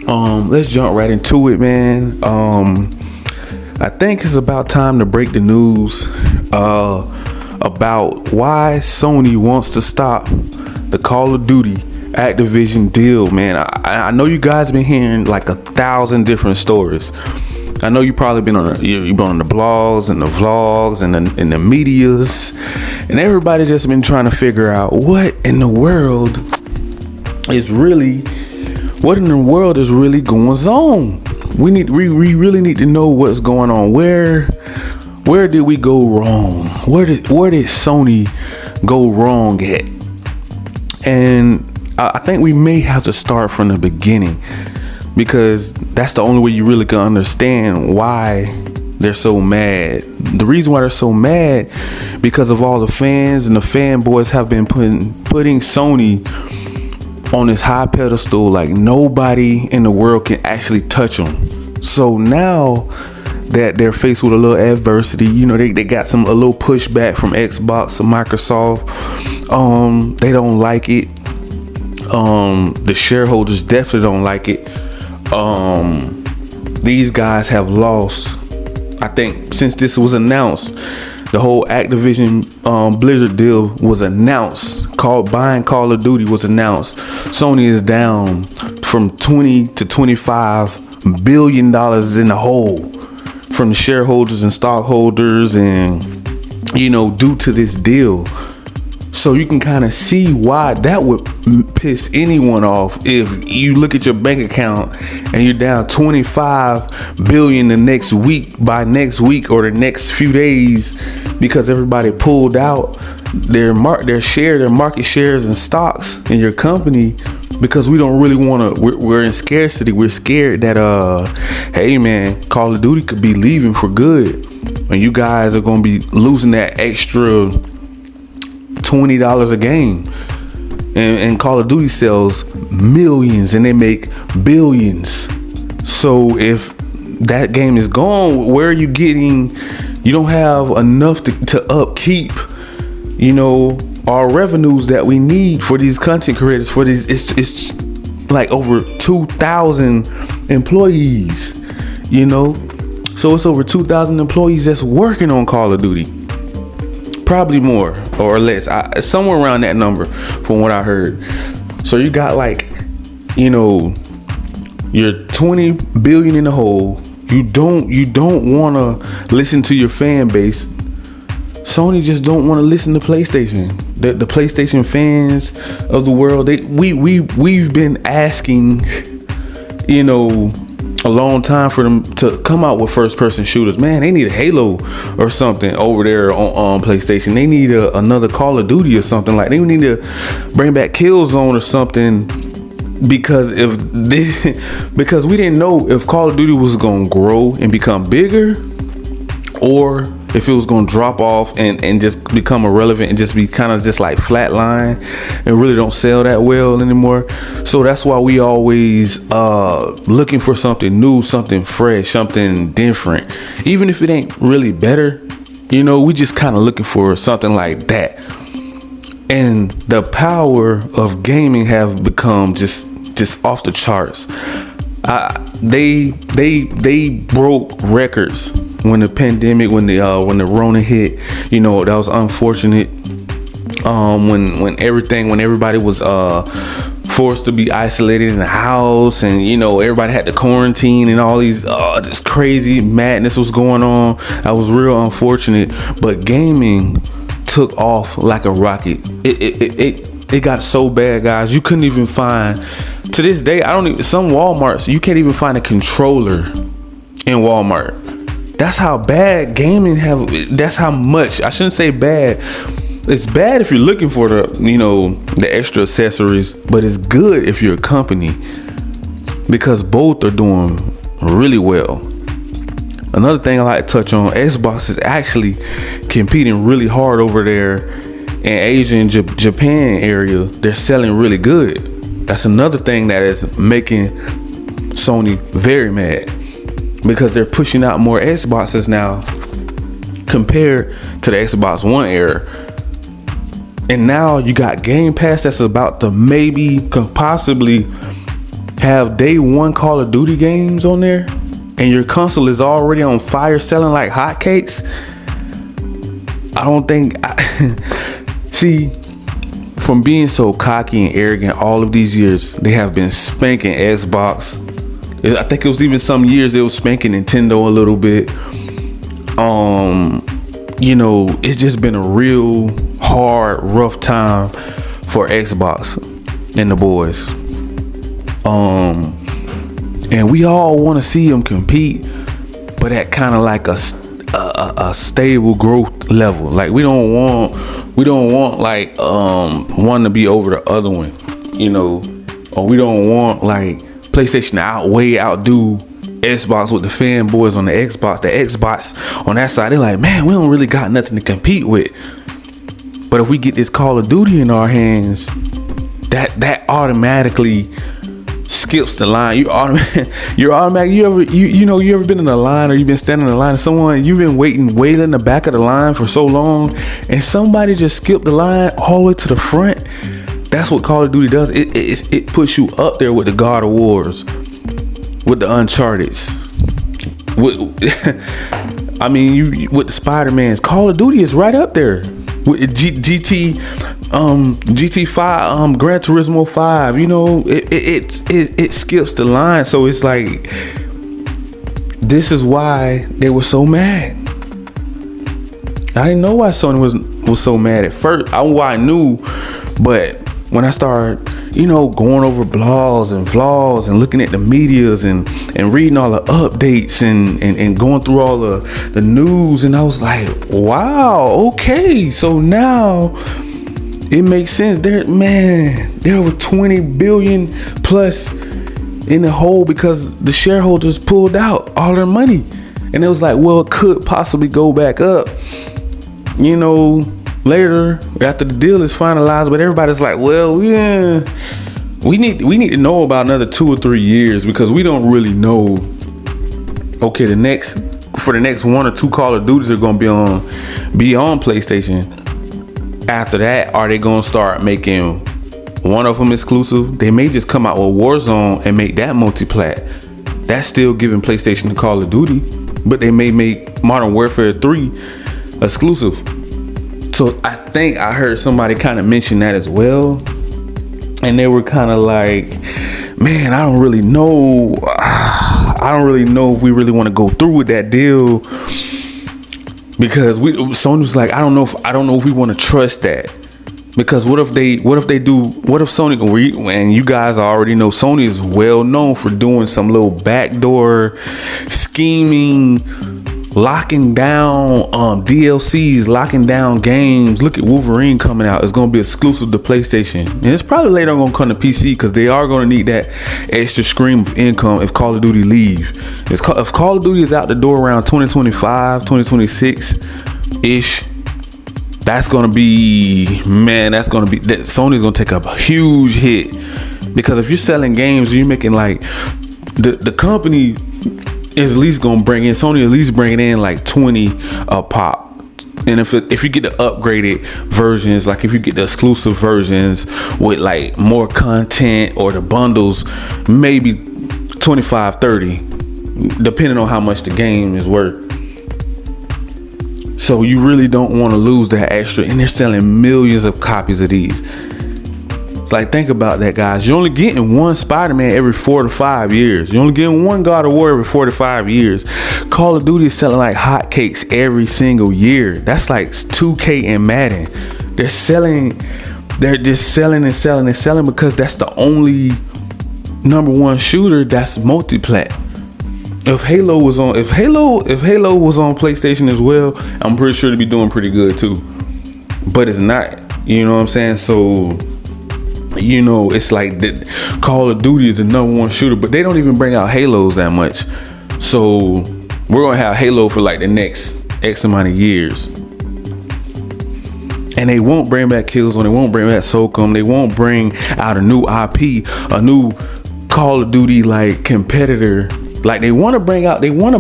Let's jump right into it, man. I think it's about time to break the news about why Sony wants to stop the Call of Duty Activision deal, man. I know you guys been hearing like 1,000 different stories. I know you probably been on you've been on the blogs and the vlogs and the medias, and everybody just been trying to figure out what in the world is really going on. We really need to know what's going on. Where did we go wrong? Where did Sony go wrong at? And I think we may have to start from the beginning, because that's the only way you really can understand why they're so mad. The reason why they're so mad, because of all the fans and the fanboys have been putting Sony on this high pedestal like nobody in the world can actually touch them. So now that they're faced with a little adversity, you know, they got a little pushback from Xbox and Microsoft. They don't like it. The shareholders definitely don't like it. These guys have lost, I think, since this was announced. The whole Activision Blizzard deal was announced. Buying Call of Duty was announced. Sony is down from 20 to 25 billion dollars in the hole from the shareholders and stockholders, and you know, due to this deal. So you can kind of see why that would piss anyone off. If you look at your bank account and you're down 25 billion the next week, by next week or the next few days, because everybody pulled out their market shares and stocks in your company, because we don't really want to, we're in scarcity. We're scared that hey man, Call of Duty could be leaving for good, and you guys are going to be losing that extra $20 a game. And Call of Duty sells millions and they make billions. So if that game is gone, where are you getting? You don't have enough to upkeep, you know, our revenues that we need for these content creators. For these, it's like over 2,000 employees, you know. So it's over 2,000 employees that's working on Call of Duty. Probably more or less, somewhere around that number from what I heard. So you got, like, you know, you're 20 billion in the hole. You don't want to listen to your fan base. Sony just don't want to listen to PlayStation. The PlayStation fans of the world, we've been asking, you know, a long time for them to come out with first person shooters. Man, they need a Halo or something over there on PlayStation. They need another Call of Duty or something. Like, they need to bring back Killzone or something, because because we didn't know if Call of Duty was gonna grow and become bigger, or if it was gonna drop off and just become irrelevant and just be kind of just like flatline and really don't sell that well anymore. So that's why we always looking for something new, something fresh, something different. Even if it ain't really better, you know, we just kind of looking for something like that. And the power of gaming have become just off the charts. They broke records when the pandemic, when the Rona hit. You know, that was unfortunate. When everybody was forced to be isolated in the house, and you know, everybody had to quarantine, and all these this crazy madness was going on. That was real unfortunate. But gaming took off like a rocket. It got so bad, guys. You couldn't even find, to this day, some Walmarts, you can't even find a controller in Walmart. That's how bad gaming that's how much, I shouldn't say bad. It's bad if you're looking for the extra accessories, but it's good if you're a company, because both are doing really well. Another thing I like to touch on, Xbox is actually competing really hard over there in Asia and Japan area. They're selling really good. That's another thing that is making Sony very mad, because they're pushing out more Xboxes now compared to the Xbox One era. And now you got Game Pass that's about to possibly have day one Call of Duty games on there, and your console is already on fire selling like hotcakes, I don't think see, from being so cocky and arrogant all of these years, they have been spanking Xbox. I think it was even some years it was spanking Nintendo a little bit. It's just been a real hard, rough time for Xbox and the boys. And we all want to see them compete, but at kind of like a stable growth level. Like we don't want like one to be over the other one, or we don't want like PlayStation to outdo Xbox with the fanboys on the Xbox. The Xbox on that side, they're like, man, we don't really got nothing to compete with. But if we get this Call of Duty in our hands, that automatically skips the line. You're automatic. You ever been in a line, or you've been standing in a line and someone, you've been waiting in the back of the line for so long, and somebody just skipped the line all the way to the front. That's what Call of Duty does. It puts you up there with the God of Wars, with the Uncharted's, with the Spider-Mans. Call of Duty is right up there with GT5, Gran Turismo 5. It skips the line. So it's like, this is why they were so mad. I didn't know why Sony was so mad at first. I knew, but when I started, going over blogs and vlogs and looking at the medias and reading all the updates and going through all the news, and I was like, wow, okay, so now it makes sense. There were 20 billion plus in the hole because the shareholders pulled out all their money, and it was like, well, it could possibly go back up, later after the deal is finalized. But everybody's like, well, yeah, we need to know about another 2 or 3 years, because we don't really know. Okay, the next 1 or 2 Call of Duties are gonna be on PlayStation. After that, are they gonna start making one of them exclusive? They may just come out with Warzone and make that multi-plat. That's still giving PlayStation the Call of Duty, but they may make Modern Warfare 3 exclusive. So I think I heard somebody kind of mention that as well, and they were kind of like, man, I don't really know if we really want to go through with that deal, because Sony was like, I don't know if we want to trust that, because what if Sony, and you guys already know Sony is well known for doing some little backdoor scheming, locking down DLCs, locking down games. Look at Wolverine coming out. It's going to be exclusive to PlayStation, and it's probably later on going to come to PC, because they are going to need that extra stream of income if Call of Duty leaves. If Call of Duty is out the door around 2025, 2026 ish, that's going to be, Sony's going to take a huge hit, because if you're selling games, you're making like the company is at least gonna bring in, Sony at least bringing in like 20 a pop. And if you get the upgraded versions, like if you get the exclusive versions with like more content, or the bundles, maybe 25, 30, depending on how much the game is worth. So you really don't want to lose that extra, and they're selling millions of copies of these. It's like, think about that, guys. You're only getting one Spider-Man every 4 to 5 years. You're only getting one God of War every 4 to 5 years. Call of Duty is selling like hotcakes every single year. That's like 2K and Madden. They're just selling and selling and selling, because that's the only #1 shooter that's multi-plat. If Halo was on PlayStation as well, I'm pretty sure it'd be doing pretty good too. But it's not. You know what I'm saying? So, it's like that Call of Duty is the #1 shooter, but they don't even bring out Halos that much. So we're gonna have Halo for like the next X amount of years, and they won't bring back Killzone, they won't bring back SOCOM, they won't bring out a new IP, a new Call of Duty like competitor. Like they want to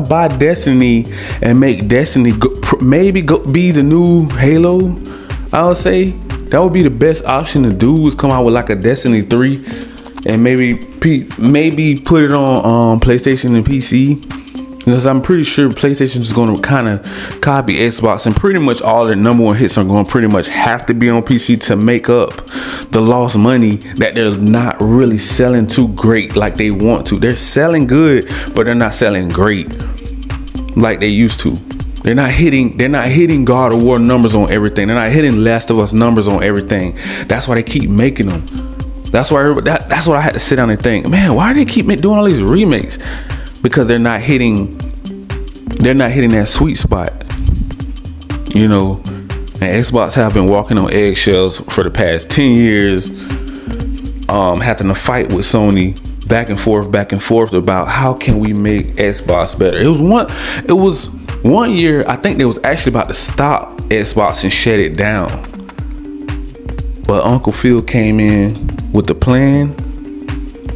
buy Destiny and make Destiny be the new Halo. I would say that would be the best option to do, is come out with like a Destiny 3, and maybe maybe put it on PlayStation and PC, because I'm pretty sure PlayStation is going to kind of copy Xbox, and pretty much all their number one hits are going to pretty much have to be on PC to make up the lost money that they're not really selling too great like they want to. They're selling good, but they're not selling great like they used to. They're not hitting God of War numbers on everything. They're not hitting Last of Us numbers on everything. That's why they keep making them. That's why that's what I had to sit down and think, man, why do they keep doing all these remakes? Because they're not hitting that sweet spot, you know. And Xbox have been walking on eggshells for the past 10 years, having to fight with Sony back and forth about how can we make Xbox better. It was one year I think they was actually about to stop Xbox and shut it down, but Uncle Phil came in with the plan,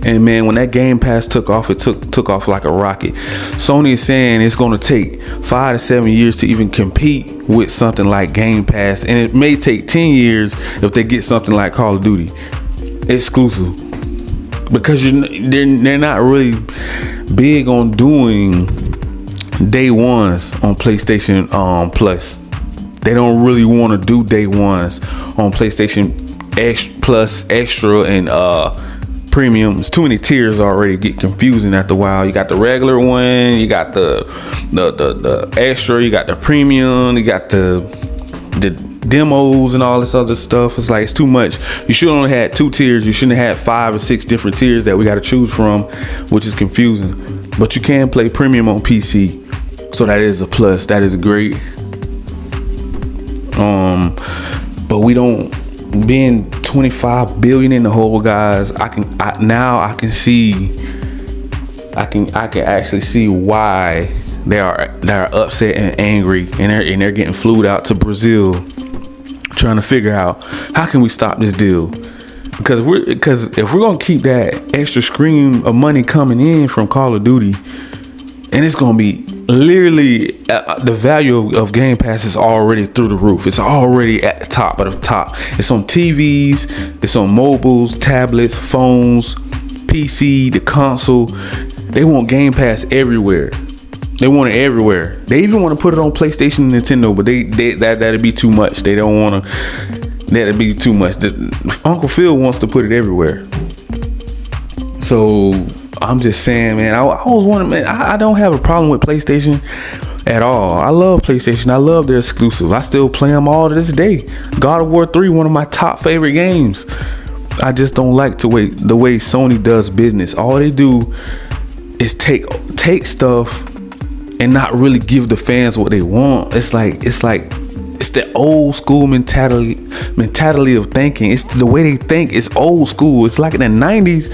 and man, when that Game Pass took off, it took off like a rocket. Sony is saying it's going to take 5 to 7 years to even compete with something like Game Pass, and it may take 10 years if they get something like Call of Duty exclusive, because they're not really big on doing day ones on PlayStation Plus. They don't really want to do day ones on PlayStation Plus, Extra, and Premium. It's too many tiers already. Get confusing after a while. You got the regular one, you got the Extra, you got the Premium, you got the demos and all this other stuff. It's like, it's too much. You should only had 2 tiers. You shouldn't have had 5 or 6 different tiers that we got to choose from, which is confusing. But you can play Premium on PC, so that is a plus. That is great. But we don't, being 25 billion in the hole, guys. I can actually see why they are upset and angry, and they're getting flued out to Brazil, trying to figure out how can we stop this deal. Because if we're gonna keep that extra stream of money coming in from Call of Duty, and it's gonna be literally the value of Game Pass is already through the roof. It's already at the top of the top. It's on TVs, it's on mobiles, tablets, phones, PC, the console. They want Game Pass everywhere. They want it everywhere. They even want to put it on PlayStation and Nintendo, but that'd be too much. They don't want to. That'd be too much. Uncle Phil wants to put it everywhere. So I'm just saying, man, I always wanted, man, I don't have a problem with PlayStation at all. I love PlayStation. I love their exclusives. I still play them all to this day. God of War 3, one of my top favorite games. I just don't like the way Sony does business. All they do is take stuff and not really give the fans what they want. It's the old school mentality of thinking. It's the way they think. It's old school. It's like in the 90s,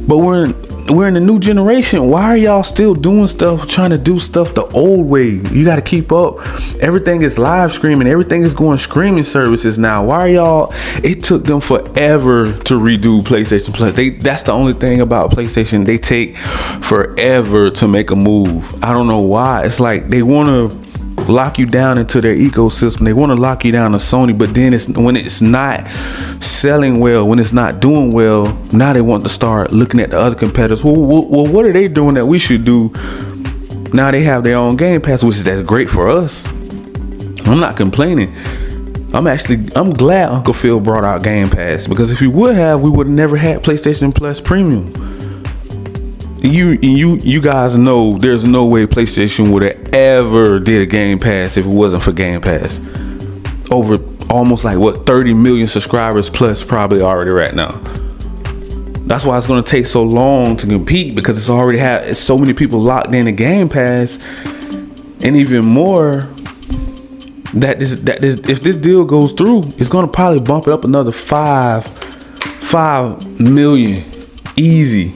but we're in the new generation. Why are y'all still doing stuff, trying to do stuff the old way? You got to keep up. Everything is live streaming. Everything is going streaming services now. Why are y'all? It took them forever to redo PlayStation Plus. That's the only thing about PlayStation. They take forever to make a move. I don't know why. It's like they want to lock you down into their ecosystem. They want to lock you down to Sony, but then when it's not selling well, when it's not doing well, now they want to start looking at the other competitors. Well, what are they doing that we should do? Now they have their own Game Pass, that's great for us. I'm not complaining. I'm glad Uncle Phil brought out Game Pass, because if he would have, we would have never had PlayStation Plus Premium. You guys know there's no way PlayStation would have ever did a Game Pass if it wasn't for Game Pass. Over almost 30 million subscribers plus probably already right now. That's why it's going to take so long to compete, because it's so many people locked in the Game Pass, and even more that if this deal goes through, it's going to probably bump it up another 5 million easy.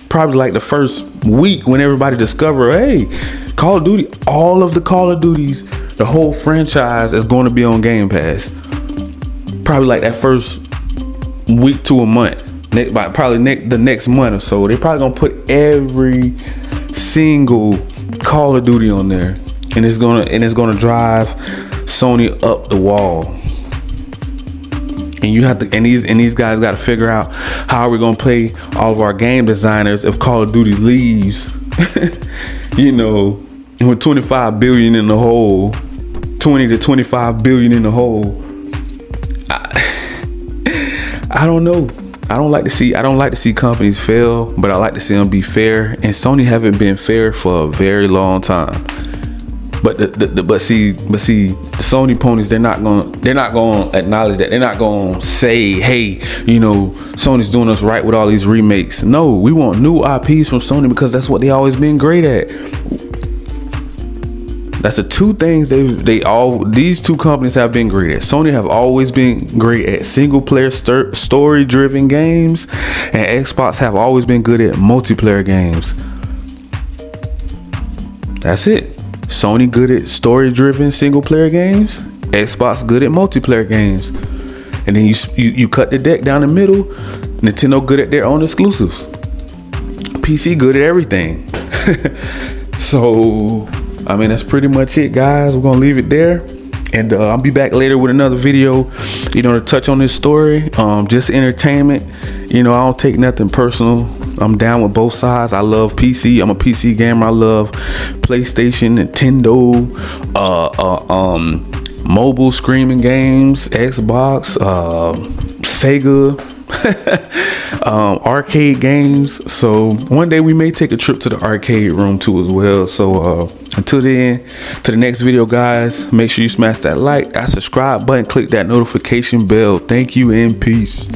Probably like the first week when everybody discover, hey, Call of Duty, all of the Call of Duties, the whole franchise is going to be on Game Pass. Probably like that first week to a month. The next month or so, they're probably gonna put every single Call of Duty on there, and it's gonna drive Sony up the wall. And you have to, and these guys got to figure out how are we gonna pay all of our game designers if Call of Duty leaves. You know, with 25 billion in the hole, 20 to 25 billion in the hole. I don't know. I don't like to see companies fail, but I like to see them be fair. And Sony haven't been fair for a very long time. But see, the Sony ponies, they're not gonna acknowledge that. They're not gonna say, hey, you know, Sony's doing us right with all these remakes. No, we want new IPs from Sony because that's what they always been great at. That's the two things these two companies have been great at. Sony have always been great at single player story driven games, and Xbox have always been good at multiplayer games. That's it. Sony good at story-driven single-player games. Xbox good at multiplayer games. And then you cut the deck down the middle. Nintendo good at their own exclusives. PC good at everything. So, I mean, that's pretty much it, guys. We're gonna leave it there. And I'll be back later with another video, you know, to touch on this story. Just entertainment. You know, I don't take nothing personal. I'm down with both sides. I love PC. I'm a PC gamer. I love PlayStation, Nintendo, mobile streaming games, Xbox, Sega, arcade games. So one day we may take a trip to the arcade room too as well. So until then, to the next video, guys, make sure you smash that like, that subscribe button, click that notification bell. Thank you and peace.